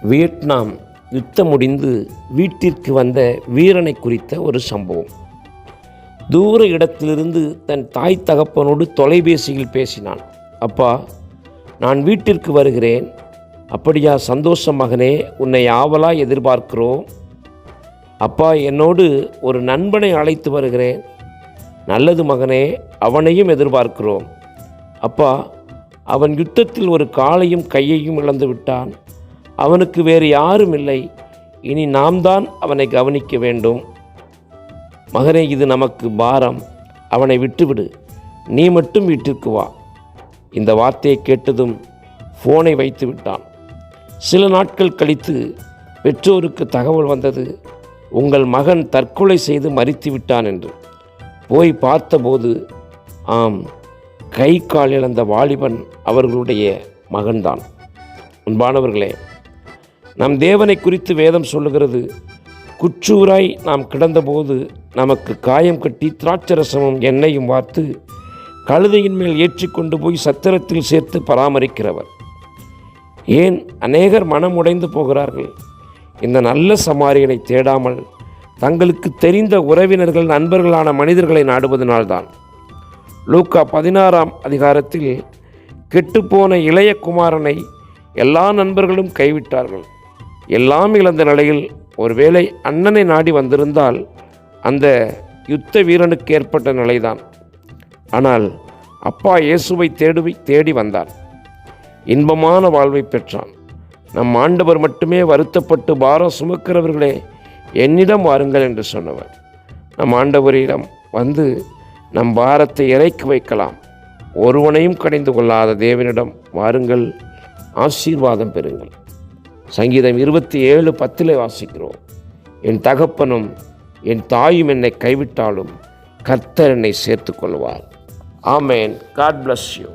Vietnam யுத்தம் முடிந்து வீட்டிற்கு வந்த வீரனை குறித்த ஒரு சம்பவம். தூர இடத்திலிருந்து தன் தாய் தகப்பனோடு தொலைபேசியில் பேசினான். அப்பா, நான் வீட்டிற்கு வருகிறேன். அப்படியா? சந்தோஷம் மகனே, உன்னை ஆவலா எதிர்பார்க்கிறோம். அப்பா, என்னோடு ஒரு நண்பனை அழைத்து வருகிறேன். நல்லது மகனே, அவனையும் எதிர்பார்க்கிறோம். அப்பா, அவன் யுத்தத்தில் ஒரு காலையும் கையையும் இழந்து விட்டான். அவனுக்கு வேறு யாரும் இல்லை. இனி நாம் தான் அவனை கவனிக்க வேண்டும். மகனே, இது நமக்கு பாரம். அவனை விட்டுவிடு. நீ மட்டும் வீட்டிற்கு வா. இந்த வார்த்தையை கேட்டதும் ஃபோனை வைத்து விட்டான். சில நாட்கள் கழித்து பெற்றோருக்கு தகவல் வந்தது, உங்கள் மகன் தற்கொலை செய்து மரித்து விட்டான் என்று. போய் பார்த்தபோது ஆம், கை கால் இழந்த வாலிபன் அவர்களுடைய மகன்தான். அன்பானவர்களே, நம் தேவனை குறித்து வேதம் சொல்லுகிறது, குற்றூராய் நாம் கிடந்தபோது நமக்கு காயம் கட்டி திராட்சரசமும் எண்ணெயும் வார்த்து கழுதையின் மேல் ஏற்றிக்கொண்டு போய் சத்திரத்தில் சேர்த்து பராமரிக்கிறவர். ஏன் அநேகர் மனம் உடைந்து போகிறார்கள்? இந்த நல்ல சமாரியனை தேடாமல் தங்களுக்கு தெரிந்த உறவினர்கள், நண்பர்களான மனிதர்களை நாடுவதனால்தான். லூக்கா 16ஆம் அதிகாரத்தில் கெட்டுப்போன இளைய குமாரனை எல்லா நண்பர்களும் கைவிட்டார்கள். எல்லாம் இழந்த நிலையில் ஒருவேளை அண்ணனை நாடி வந்திருந்தால் அந்த யுத்த வீரனுக்கு ஏற்பட்ட நிலைதான். ஆனால் அப்பா இயேசுவை தேடி வந்தான். இன்பமான வாழ்வை பெற்றான். நம் ஆண்டவர் மட்டுமே வருத்தப்பட்டு பாரம் சுமக்கிறவர்களே என்னிடம் வாருங்கள் என்று சொன்னவர். நம் ஆண்டவரிடம் வந்து நம் பாரத்தை இறக்கி வைக்கலாம். ஒருவனையும் கடிந்து கொள்ளாத தேவனிடம் வாருங்கள், ஆசீர்வாதம் பெறுங்கள். சங்கீதம் 27:10 வாசிக்கிறோம், என் தகப்பனும் என் தாயும் என்னை கைவிட்டாலும் கர்த்தர் என்னை சேர்த்து கொள்வார். ஆமேன். God bless you.